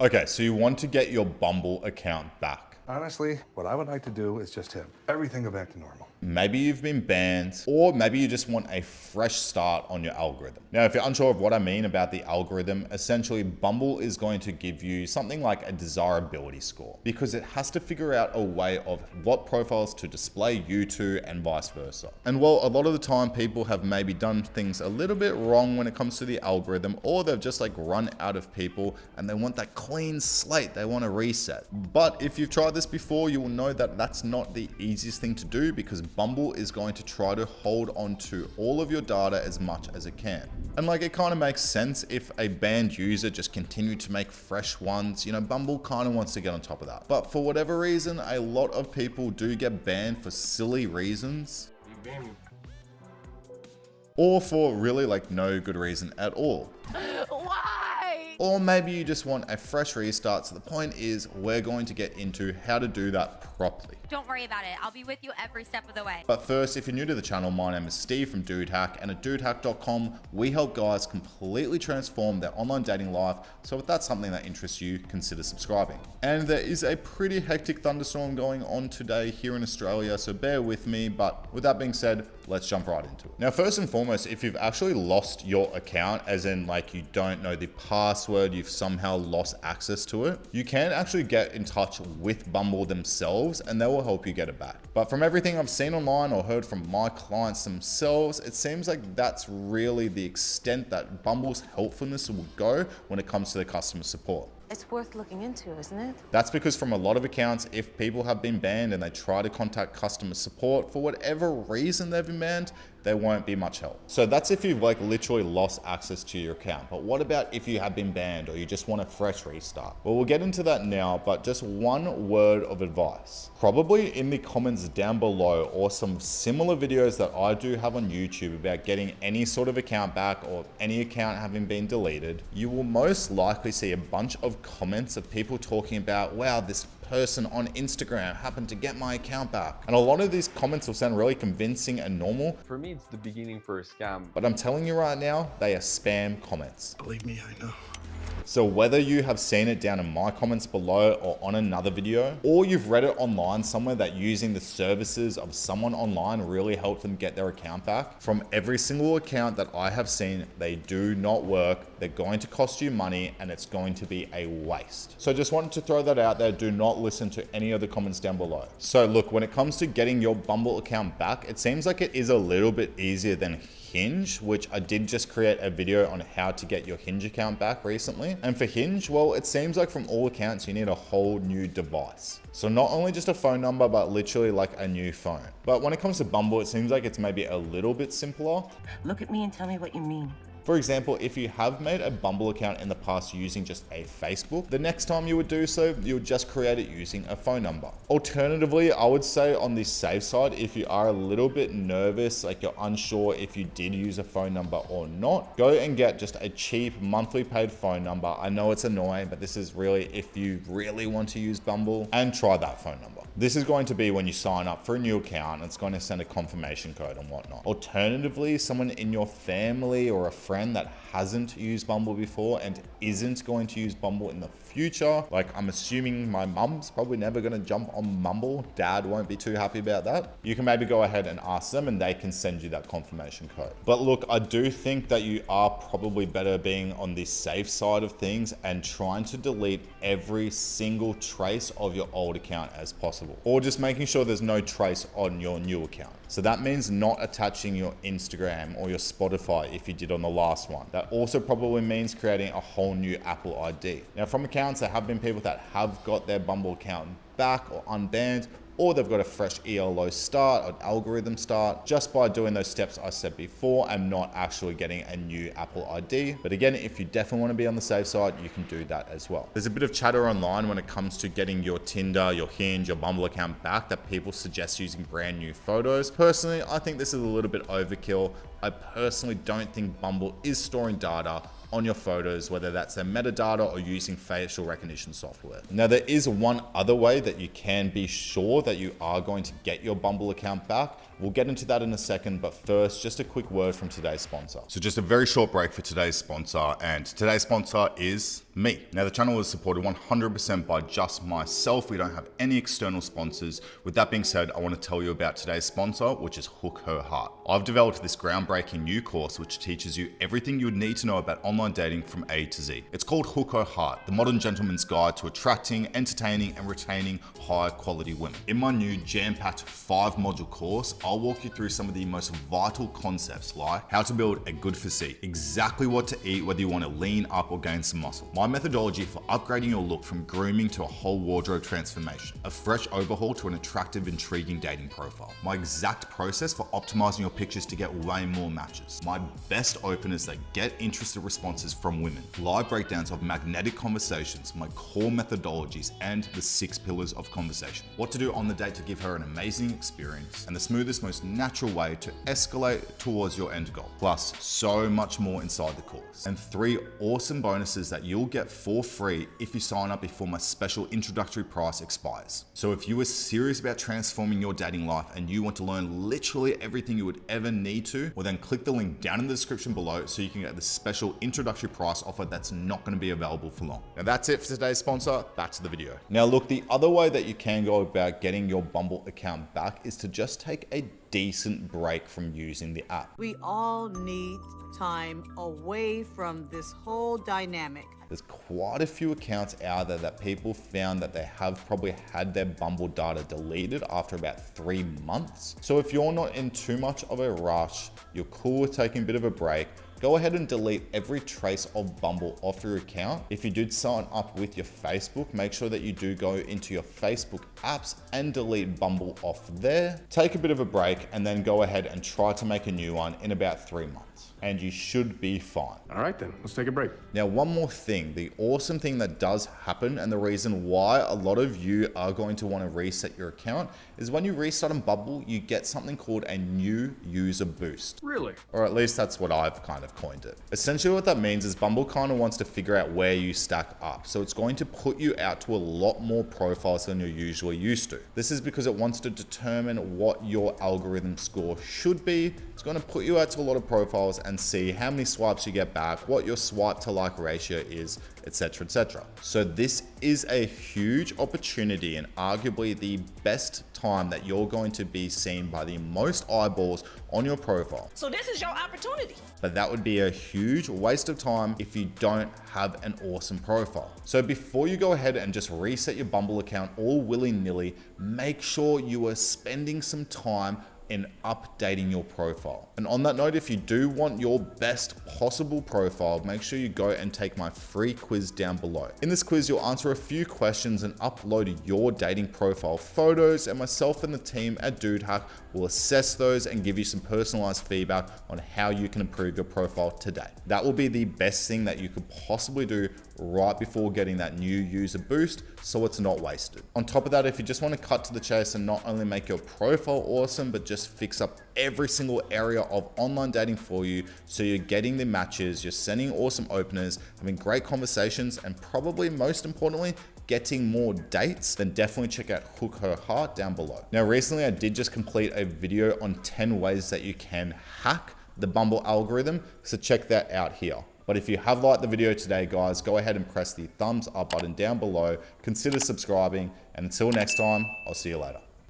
Okay, so you want to get your Bumble account back. Honestly, what I would like to do is just have everything go back to normal. Maybe you've been banned, or maybe you just want a fresh start on your algorithm. Now, if you're unsure of what I mean about the algorithm, essentially Bumble is going to give you something like a desirability score, because it has to figure out a way of what profiles to display you to and vice versa. And while a lot of the time people have maybe done things a little bit wrong when it comes to the algorithm, or they've just like run out of people and they want that clean slate, they want to reset. But if you've tried this before, you will know that that's not the easiest thing to do, because Bumble is going to try to hold on to all of your data as much as it can. And like, it kind of makes sense if a banned user just continued to make fresh ones. You know, Bumble kind of wants to get on top of that. But for whatever reason, a lot of people do get banned for silly reasons. Or for really like no good reason at all. Why? Or maybe you just want a fresh restart. So the point is, we're going to get into how to do that properly. Don't worry about it. I'll be with you every step of the way. But first, if you're new to the channel, my name is Steve from Dude Hack, and at dudehack.com, we help guys completely transform their online dating life. So if that's something that interests you, consider subscribing. And there is a pretty hectic thunderstorm going on today here in Australia, so bear with me. But with that being said, let's jump right into it. Now, first and foremost, if you've actually lost your account, as in like you don't know the password, you've somehow lost access to it, you can actually get in touch with Bumble themselves and they will help you get it back. But from everything I've seen online or heard from my clients themselves, it seems like that's really the extent that Bumble's helpfulness will go when it comes to the customer support. It's worth looking into, isn't it? That's because from a lot of accounts, if people have been banned and they try to contact customer support for whatever reason they've been banned, there won't be much help. So that's if you've like literally lost access to your account. But what about if you have been banned or you just want a fresh restart? Well, we'll get into that now, but just one word of advice. Probably in the comments down below, or some similar videos that I do have on YouTube about getting any sort of account back or any account having been deleted, you will most likely see a bunch of comments of people talking about, wow, this person on Instagram happened to get my account back. And a lot of these comments will sound really convincing and normal. For me, it's the beginning for a scam. But I'm telling you right now, they are spam comments. Believe me, I know. So whether you have seen it down in my comments below or on another video, or you've read it online somewhere that using the services of someone online really helped them get their account back, from every single account that I have seen, they do not work. They're going to cost you money and it's going to be a waste. So just wanted to throw that out there. Do not listen to any of the comments down below. So look, when it comes to getting your Bumble account back, it seems like it is a little bit easier than Hinge, which I did just create a video on how to get your Hinge account back recently. And for Hinge, well, it seems like from all accounts, you need a whole new device. So not only just a phone number, but literally like a new phone. But when it comes to Bumble, it seems like it's maybe a little bit simpler. Look at me and tell me what you mean. For example, if you have made a Bumble account in the past using just a Facebook, the next time you would do so, you would just create it using a phone number. Alternatively, I would say on the safe side, if you are a little bit nervous, like you're unsure if you did use a phone number or not, go and get just a cheap monthly paid phone number. I know it's annoying, but this is really if you really want to use Bumble, and try that phone number. This is going to be when you sign up for a new account, it's going to send a confirmation code and whatnot. Alternatively, someone in your family or a friend that hasn't used Bumble before and isn't going to use Bumble in the future, like I'm assuming my mum's probably never going to jump on Bumble. Dad won't be too happy about that. You can maybe go ahead and ask them and they can send you that confirmation code. But look, I do think that you are probably better being on the safe side of things and trying to delete every single trace of your old account as possible, or just making sure there's no trace on your new account. So that means not attaching your Instagram or your Spotify if you did on the last one. That also probably means creating a whole new Apple ID. Now from accounts, there have been people that have got their Bumble account back or unbanned, or they've got a fresh ELO start or algorithm start just by doing those steps I said before and not actually getting a new Apple ID. But again, if you definitely want to be on the safe side, you can do that as well. There's a bit of chatter online when it comes to getting your Tinder, your Hinge, your Bumble account back that people suggest using brand new photos. Personally, I think this is a little bit overkill. I personally don't think Bumble is storing data on your photos, whether that's their metadata or using facial recognition software. Now, there is one other way that you can be sure that you are going to get your Bumble account back. We'll get into that in a second, but first, just a quick word from today's sponsor. So just a very short break for today's sponsor, and today's sponsor is me. Now, the channel is supported 100% by just myself. We don't have any external sponsors. With that being said, I want to tell you about today's sponsor, which is Hook Her Heart. I've developed this groundbreaking new course which teaches you everything you would need to know about online dating from A to Z. It's called Hook Her Heart, the modern gentleman's guide to attracting, entertaining, and retaining high quality women. In my new jam-packed 5-module course, I'll walk you through some of the most vital concepts like how to build a good physique, exactly what to eat, whether you want to lean up or gain some muscle, my methodology for upgrading your look from grooming to a whole wardrobe transformation, a fresh overhaul to an attractive, intriguing dating profile, my exact process for optimizing your pictures to get way more matches, my best openers that get interested responses from women, live breakdowns of magnetic conversations, my core methodologies, and the 6 pillars of conversation, what to do on the date to give her an amazing experience, and the smoothest, most natural way to escalate towards your end goal. Plus, so much more inside the course. And 3 awesome bonuses that you'll get for free if you sign up before my special introductory price expires. So if you are serious about transforming your dating life and you want to learn literally everything you would ever need to, well then click the link down in the description below so you can get the special introductory price offer that's not going to be available for long. Now that's it for today's sponsor. Back to the video. Now look, the other way that you can go about getting your Bumble account back is to just take a decent break from using the app. We all need time away from this whole dynamic. There's quite a few accounts out there that people found that they have probably had their Bumble data deleted after about 3 months. So if you're not in too much of a rush, you're cool with taking a bit of a break, go ahead and delete every trace of Bumble off your account. If you did sign up with your Facebook, make sure that you do go into your Facebook apps and delete Bumble off there. Take a bit of a break and then go ahead and try to make a new one in about 3 months. And you should be fine. All right then, let's take a break. Now, one more thing, the awesome thing that does happen and the reason why a lot of you are going to want to reset your account is when you restart on Bumble, you get something called a new user boost. Really? Or at least that's what I've kind of coined it. Essentially what that means is Bumble kind of wants to figure out where you stack up. So it's going to put you out to a lot more profiles than you're usually used to. This is because it wants to determine what your algorithm score should be. It's going to put you out to a lot of profiles and see how many swipes you get back, what your swipe to like ratio is, etc., etc. So this is a huge opportunity and arguably the best time that you're going to be seen by the most eyeballs on your profile. So this is your opportunity. But that would be a huge waste of time if you don't have an awesome profile. So before you go ahead and just reset your Bumble account all willy-nilly, make sure you are spending some time in updating your profile. And on that note, if you do want your best possible profile, make sure you go and take my free quiz down below. In this quiz, you'll answer a few questions and upload your dating profile photos, and myself and the team at Dude Hack will assess those and give you some personalized feedback on how you can improve your profile today. That will be the best thing that you could possibly do right before getting that new user boost, so it's not wasted. On top of that, if you just want to cut to the chase and not only make your profile awesome, but just fix up every single area of online dating for you, so you're getting the matches, you're sending awesome openers, having great conversations, and probably most importantly, getting more dates, then definitely check out Hook Her Heart down below. Now, recently I did just complete a video on 10 ways that you can hack the Bumble algorithm, so check that out here. But if you have liked the video today, guys, go ahead and press the thumbs up button down below, consider subscribing, and until next time, I'll see you later.